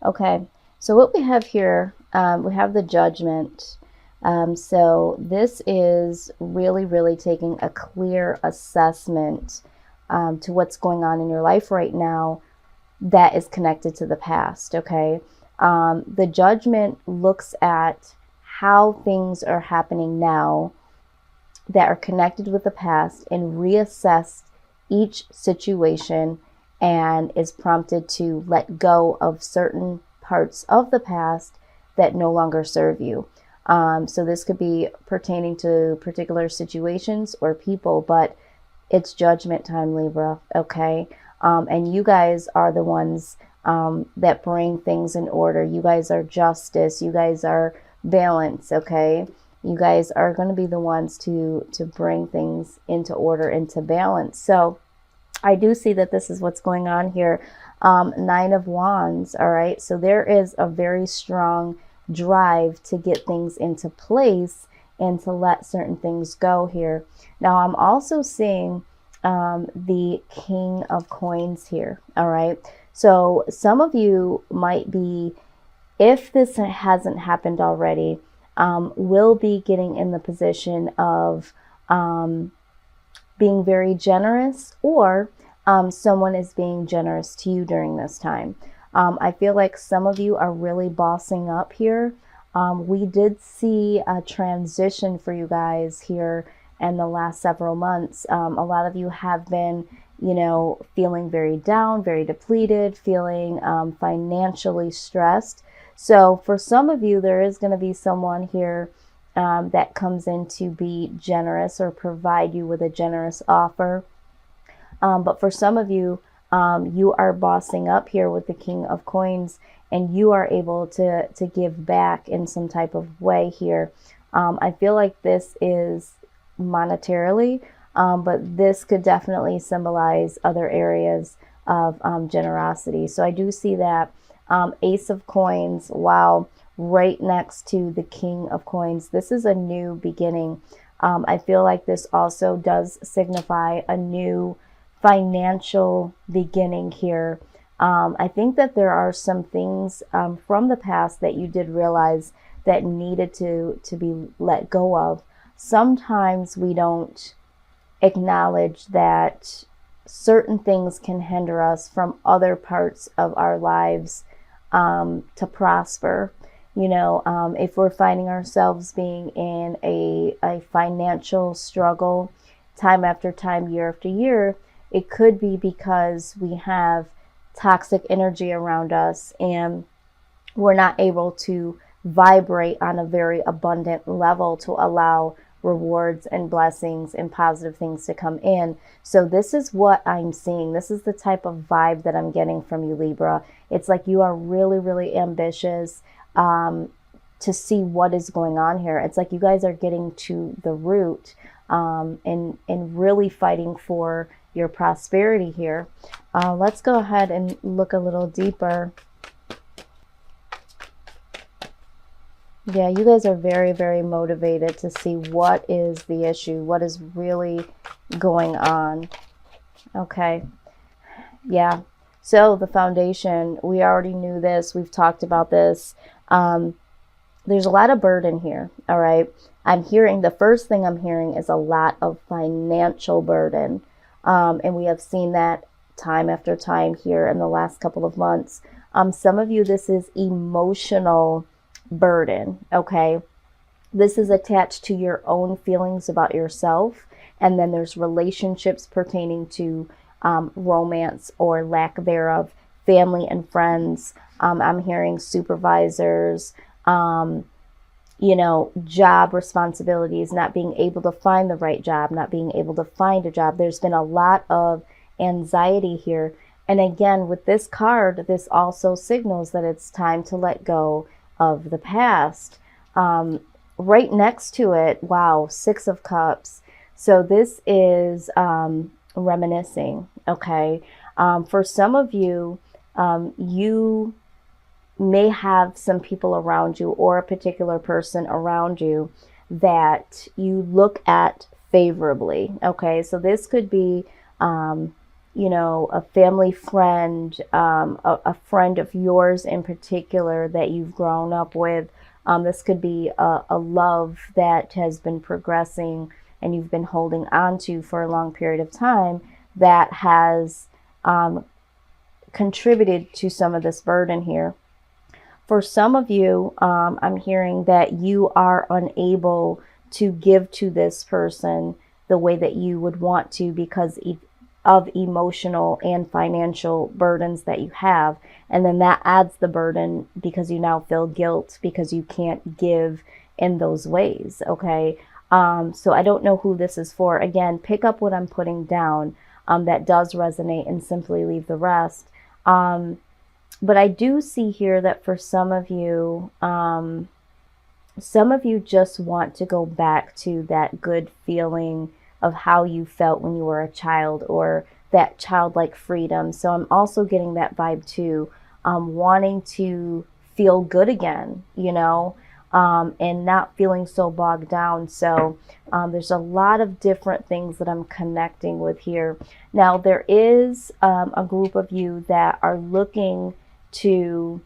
Okay, so what we have here, we have the Judgment. So this is really, really taking a clear assessment to what's going on in your life right now that is connected to the past, okay? The Judgment looks at how things are happening now that are connected with the past and reassess each situation, and is prompted to let go of certain parts of the past that no longer serve you. So this could be pertaining to particular situations or people, but it's Judgment time, Libra, okay? And you guys are the ones that bring things in order. You guys are justice. You guys are balance, okay? You guys are going to be the ones to bring things into order, into balance. So I do see that this is what's going on here. Nine of Wands, all right? So there is a very strong drive to get things into place and to let certain things go here. Now, I'm also seeing the King of Coins here, all right? So some of you might be, if this hasn't happened already, will be getting in the position of being very generous, or someone is being generous to you during this time. I feel like some of you are really bossing up here. We did see a transition for you guys here in the last several months. A lot of you have been, you know, feeling very down, very depleted, feeling financially stressed. So for some of you, there is going to be someone here that comes in to be generous or provide you with a generous offer. But for some of you, you are bossing up here with the King of Coins, and you are able to give back in some type of way here. I feel like this is monetarily, but this could definitely symbolize other areas of generosity. So I do see that Ace of Coins, wow, right next to the King of Coins. This is a new beginning. I feel like this also does signify a new financial beginning here. I think that there are some things from the past that you did realize that needed to be let go of. Sometimes we don't acknowledge that certain things can hinder us from other parts of our lives to prosper. You know, if we're finding ourselves being in a financial struggle time after time, year after year, it could be because we have toxic energy around us and we're not able to vibrate on a very abundant level to allow rewards and blessings and positive things to come in. So this is what I'm seeing. This is the type of vibe that I'm getting from you, Libra. It's like you are really, really ambitious to see what is going on here. It's like you guys are getting to the root and really fighting for your prosperity here. Let's go ahead and look a little deeper. Yeah, you guys are very, very motivated to see what is the issue, what is really going on. Okay. Yeah. So the foundation, we already knew this. We've talked about this. There's a lot of burden here. All right. I'm hearing, the first thing I'm hearing is a lot of financial burden. And we have seen that time after time here in the last couple of months. Some of you, this is emotional burden, okay? This is attached to your own feelings about yourself, and then there's relationships pertaining to romance or lack thereof, family and friends. I'm hearing supervisors, you know, job responsibilities, not being able to find the right job, not being able to find a job. There's been a lot of anxiety here. And again, with this card, this also signals that it's time to let go of the past. Right next to it, wow, Six of Cups. So this is reminiscing, okay? For some of you, you may have some people around you or a particular person around you that you look at favorably, okay? So this could be, you know, a family friend, a friend of yours in particular that you've grown up with. This could be a love that has been progressing and you've been holding on to for a long period of time that has contributed to some of this burden here. For some of you, I'm hearing that you are unable to give to this person the way that you would want to because of emotional and financial burdens that you have. And then that adds the burden because you now feel guilt because you can't give in those ways. Okay. So I don't know who this is for. Again, pick up what I'm putting down that does resonate and simply leave the rest. But I do see here that for some of you just want to go back to that good feeling of how you felt when you were a child, or that childlike freedom. So I'm also getting that vibe too, wanting to feel good again, you know, and not feeling so bogged down. So there's a lot of different things that I'm connecting with here. Now, there is a group of you that are looking to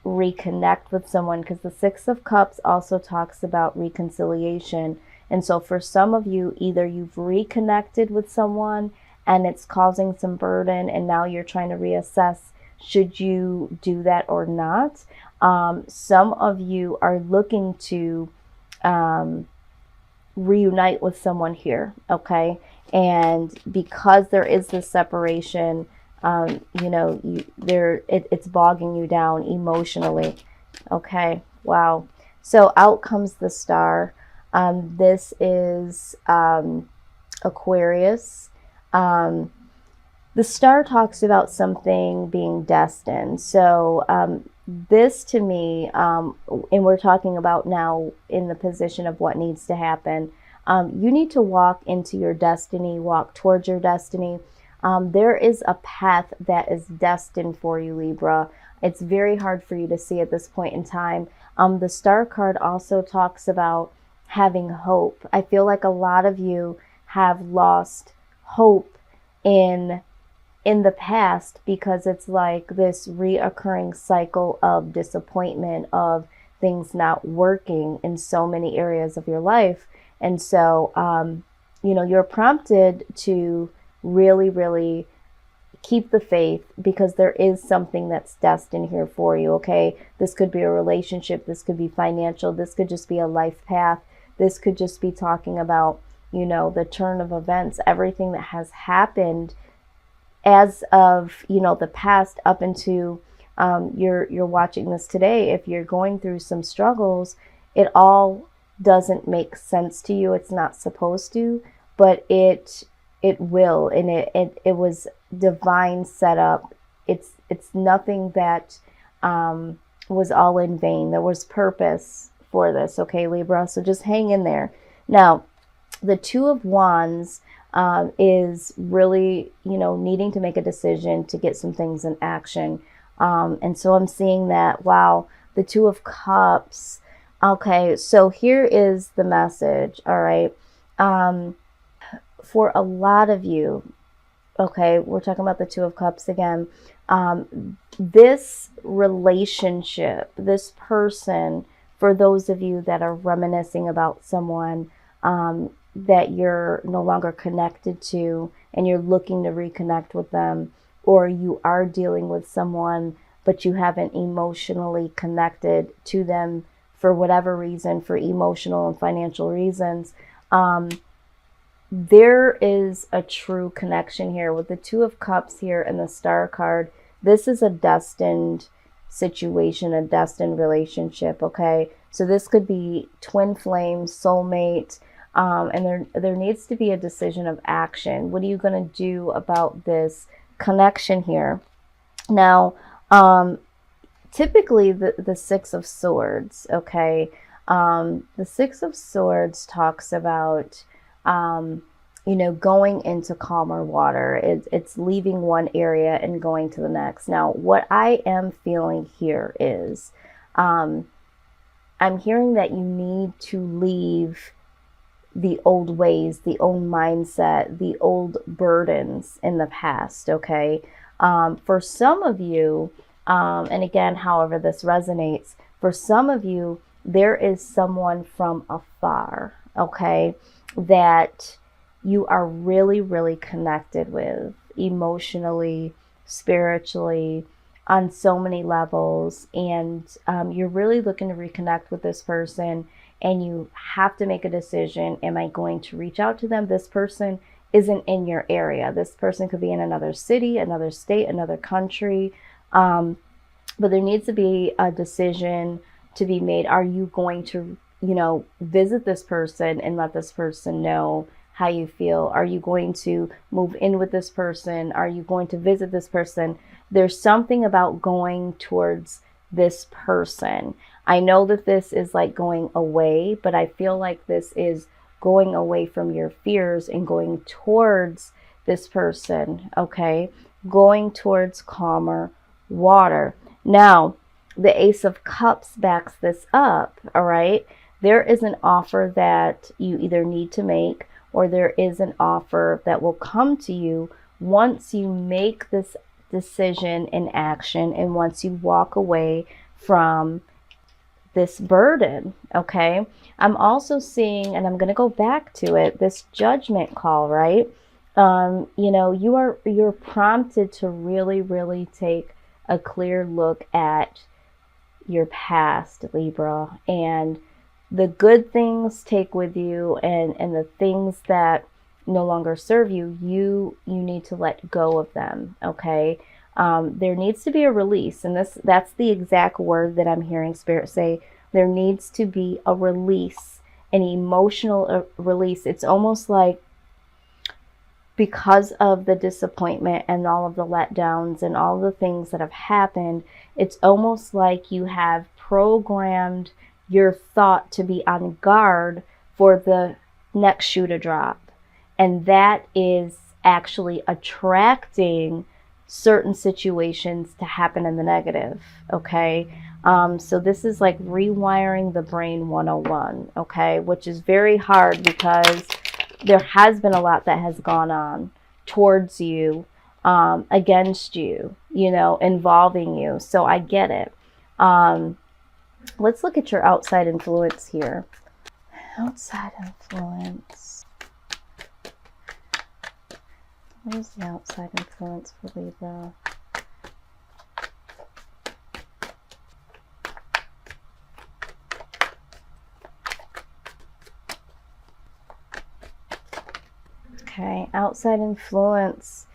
reconnect with someone, because the Six of Cups also talks about reconciliation. And so for some of you, either you've reconnected with someone and it's causing some burden, and now you're trying to reassess, should you do that or not? Some of you are looking to reunite with someone here, okay? And because there is this separation, you know, it's bogging you down emotionally. Okay, wow. So out comes the Star. This is Aquarius. The Star talks about something being destined. So this to me, and we're talking about now in the position of what needs to happen. You need to walk into your destiny, walk towards your destiny. There is a path that is destined for you, Libra. It's very hard for you to see at this point in time. The Star card also talks about having hope. I feel like a lot of you have lost hope in the past because it's like this reoccurring cycle of disappointment, of things not working in so many areas of your life. And so, you know, you're prompted to really, really keep the faith, because there is something that's destined here for you, okay? This could be a relationship, this could be financial, this could just be a life path, this could just be talking about, you know, the turn of events, everything that has happened as of, you know, the past up into you're watching this today. If you're going through some struggles, it all doesn't make sense to you. It's not supposed to, but it will, and it was divine setup. It's nothing that was all in vain. There was purpose for this, okay, Libra? So just hang in there. Now, the Two of Wands is really, you know, needing to make a decision to get some things in action. And so I'm seeing that, wow, the Two of Cups. Okay, so here is the message, all right? For a lot of you, okay, we're talking about the Two of Cups again. This relationship, this person, for those of you that are reminiscing about someone that you're no longer connected to and you're looking to reconnect with them, or you are dealing with someone but you haven't emotionally connected to them for whatever reason, for emotional and financial reasons, there is a true connection here with the Two of Cups here and the Star card. This is a destined situation, a destined relationship, okay? So this could be twin flame, soulmate, and there needs to be a decision of action. What are you going to do about this connection here? Now, typically the Six of Swords, okay? The Six of Swords talks about, you know, going into calmer water. It's leaving one area and going to the next. Now, what I am feeling here is, I'm hearing that you need to leave the old ways, the old mindset, the old burdens in the past, okay? For some of you, and again, however this resonates, for some of you, there is someone from afar, okay, that you are really, really connected with emotionally, spiritually, on so many levels. And you're really looking to reconnect with this person, and you have to make a decision. Am I going to reach out to them? This person isn't in your area. This person could be in another city, another state, another country. But there needs to be a decision to be made. Are you going to, visit this person and let this person know how you feel? Are you going to move in with this person? Are you going to visit this person? There's something about going towards this person. I know that this is like going away, but I feel like this is going away from your fears and going towards this person, okay? Going towards calmer water. Now, the Ace of Cups backs this up, all right? There is an offer that you either need to make, or there is an offer that will come to you once you make this decision in action and once you walk away from this burden, okay? I'm also seeing, and I'm going to go back to it, this judgment call, right? You're prompted to really, really take a clear look at your past, Libra, and the good things take with you, and the things that no longer serve you, you need to let go of them, okay? There needs to be a release, and that's the exact word that I'm hearing Spirit say. There needs to be a release, an emotional release. It's almost like, because of the disappointment and all of the letdowns and all the things that have happened, it's almost like you have programmed your thought to be on guard for the next shoe to drop. And that is actually attracting certain situations to happen in the negative, okay? So this is like rewiring the brain 101, okay? Which is very hard because there has been a lot that has gone on towards you, against you, involving you. So I get it. Let's look at your outside influence here. Outside influence. What is the outside influence for Libra? Okay, outside influence.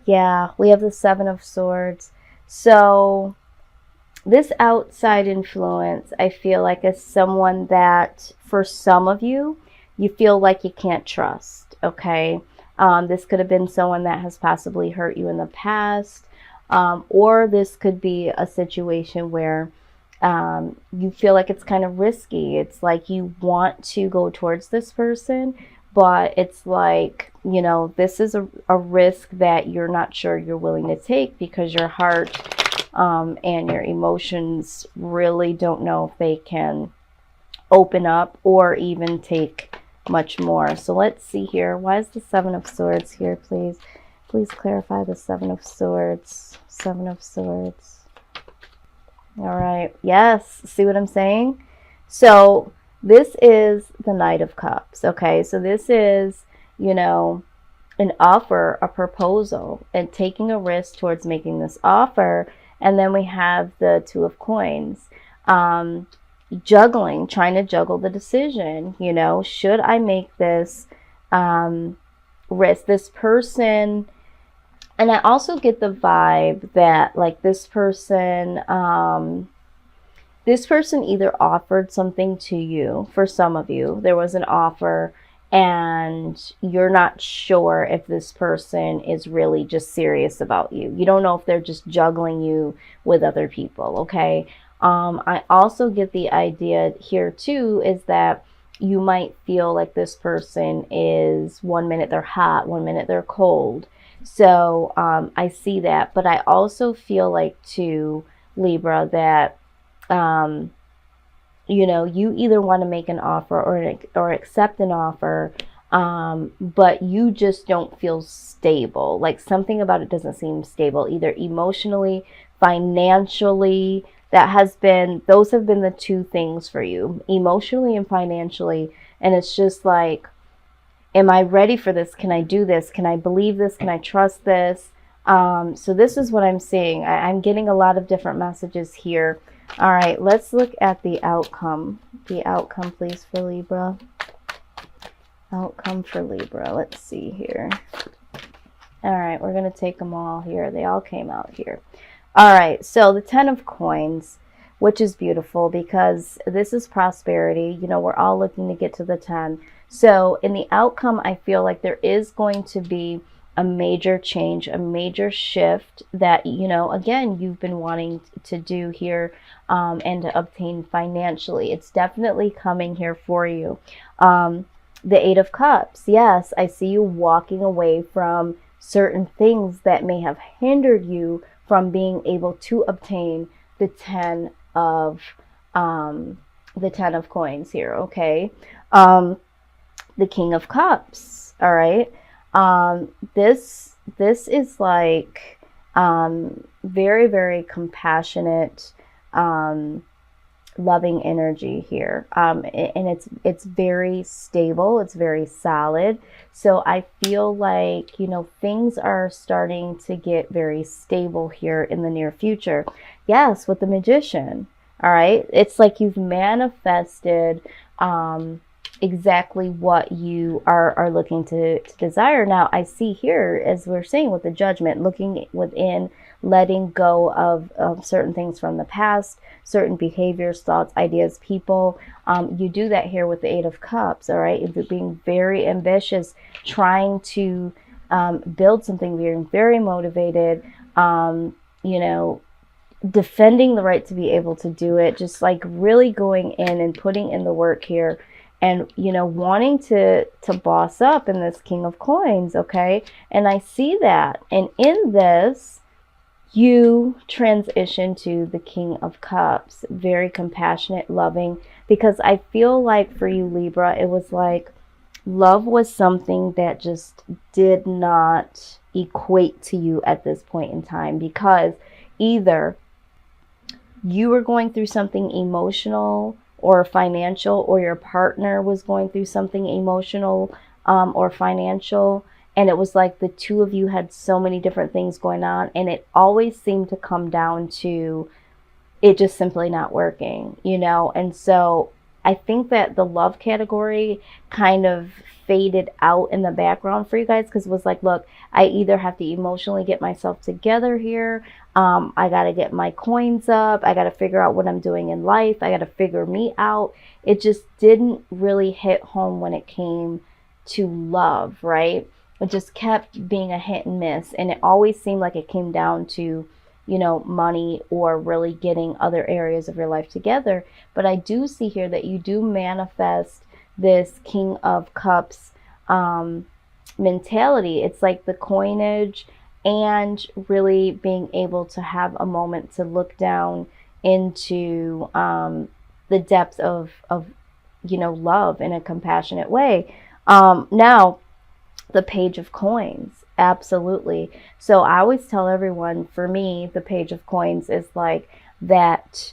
Yeah, we have the Seven of Swords. So this outside influence, I feel like, is someone that, for some of you, you feel like you can't trust, okay? This could have been someone that has possibly hurt you in the past, or this could be a situation where you feel like it's kind of risky. It's like you want to go towards this person, but it's like, this is a risk that you're not sure you're willing to take, because your heart and your emotions really don't know if they can open up or even take much more. So let's see here. Why is the Seven of Swords here, please? Please clarify the Seven of Swords. Seven of Swords. All right. Yes. See what I'm saying? So this is the Knight of Cups. Okay. So this is, an offer, a proposal, and taking a risk towards making this offer. And then we have the Two of Coins. Juggling, trying to juggle the decision, should I make this risk? This person, and I also get the vibe that, like, this person either offered something to you. For some of you, there was an offer, and you're not sure if this person is really just serious about you. You don't know if they're just juggling you with other people, okay? I also get the idea here too, is that you might feel like this person is, one minute they're hot, one minute they're cold. So I see that, but I also feel like too, Libra, that You know, you either want to make an offer or accept an offer, but you just don't feel stable. Like something about it doesn't seem stable, either emotionally, financially. Those have been the two things for you, emotionally and financially. And it's just like, am I ready for this? Can I do this? Can I believe this? Can I trust this? So this is what I'm seeing. I'm getting a lot of different messages here. All right, let's look at the outcome. The outcome, please, for Libra. Outcome for Libra. Let's see here. All right, we're going to take them all here. They all came out here. All right, so the 10 of coins, which is beautiful because this is prosperity. You know, we're all looking to get to the 10. So in the outcome, I feel like there is going to be a major change, a major shift that, you know, again, you've been wanting to do here and to obtain financially. It's definitely coming here for you. The 8 of Cups. Yes, I see you walking away from certain things that may have hindered you from being able to obtain the 10 of coins here, okay? The King of Cups, all right? This is like very, very compassionate, loving energy here, and it's very stable, it's very solid. So I feel like, you know, things are starting to get very stable here in the near future. Yes, with the Magician, all right? It's like you've manifested exactly what you are looking to desire. Now, I see here, as we're saying with the Judgment, looking within, letting go of certain things from the past, certain behaviors, thoughts, ideas, people. You do that here with the 8 of Cups, all right? You're being very ambitious, trying to build something, being very motivated, you know, defending the right to be able to do it, just like really going in and putting in the work here. And, you know, wanting to boss up in this King of Coins, okay? And I see that. And in this, you transition to the King of Cups. Very compassionate, loving. Because I feel like for you, Libra, it was like love was something that just did not equate to you at this point in time. Because either you were going through something emotional or financial, or your partner was going through something emotional or financial, and it was like the two of you had so many different things going on, and it always seemed to come down to it just simply not working, you know. And so I think that the love category kind of faded out in the background for you guys, because it was like, look, I either have to emotionally get myself together here, I got to get my coins up, I got to figure out what I'm doing in life, I got to figure me out. It just didn't really hit home when it came to love, right? It just kept being a hit and miss, and it always seemed like it came down to, you know, money or really getting other areas of your life together. But I do see here that you do manifest this King of Cups mentality. It's like the coinage and really being able to have a moment to look down into the depths of you know, love in a compassionate way. Now, the Page of Coins, absolutely. So I always tell everyone, for me, the Page of Coins is like that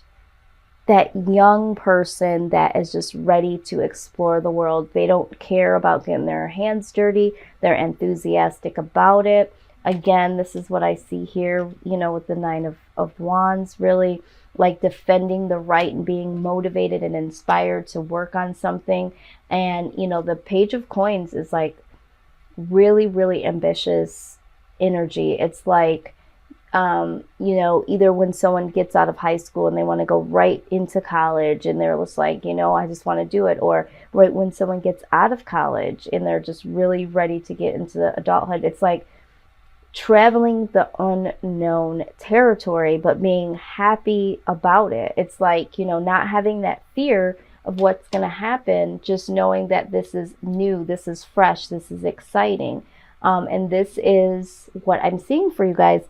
young person that is just ready to explore the world. They don't care about getting their hands dirty. They're enthusiastic about it. Again, this is what I see here, you know, with the 9 of Wands, really like defending the right and being motivated and inspired to work on something. And, you know, the Page of Coins is like really, really ambitious energy. It's like, you know, either when someone gets out of high school and they want to go right into college and they're just like, you know, I just want to do it. Or right when someone gets out of college and they're just really ready to get into the adulthood. It's like traveling the unknown territory, but being happy about it. It's like, you know, not having that fear of what's going to happen, just knowing that this is new, this is fresh, this is exciting. And this is what I'm seeing for you guys.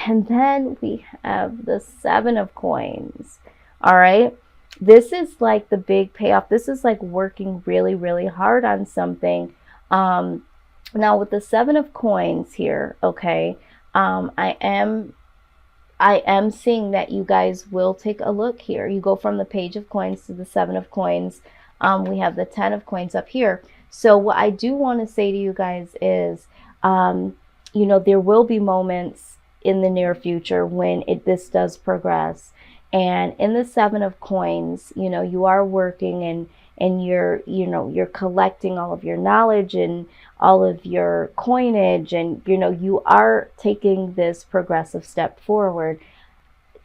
And then we have the 7 of Coins. All right. This is like the big payoff. This is like working really, really hard on something. Now with the 7 of coins here, okay, I am seeing that you guys will take a look here. You go from the Page of Coins to the 7 of Coins. We have the 10 of Coins up here. So what I do want to say to you guys is, you know, there will be moments in the near future when this does progress. And in the 7 of Coins, you know, you are working and you're, you know, you're collecting all of your knowledge and all of your coinage, and, you know, you are taking this progressive step forward.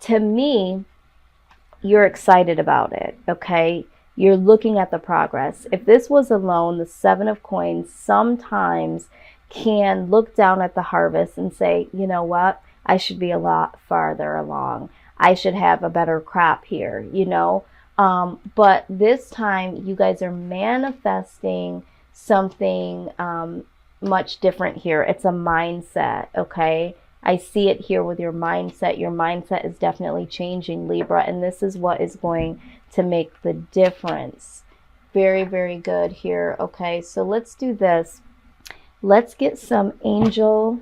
To me, you're excited about it, okay? You're looking at the progress. If this was alone, the 7 of Coins sometimes can look down at the harvest and say, you know what, I should be a lot farther along. I should have a better crop here, you know. But this time you guys are manifesting something much different here. It's a mindset, okay? I see it here with your mindset. Your mindset is definitely changing, Libra, and this is what is going to make the difference. Very, very good here. Okay, so let's do this. Let's get some angel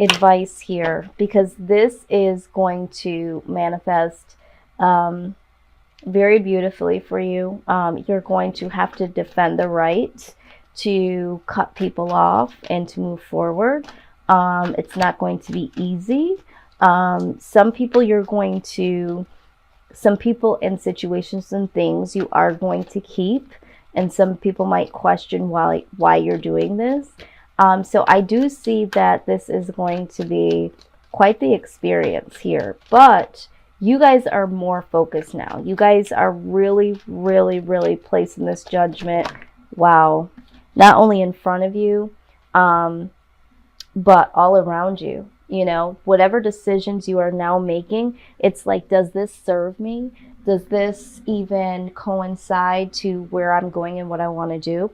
advice here, because this is going to manifest very beautifully for you. You're going to have to defend the right to cut people off and to move forward. It's not going to be easy. Some people in situations and things you are going to keep, and some people might question why you're doing this. So I do see that this is going to be quite the experience here, but you guys are more focused now. You guys are really, really, really placing this judgment, wow, not only in front of you, but all around you. You know, whatever decisions you are now making, it's like, does this serve me? Does this even coincide to where I'm going and what I want to do?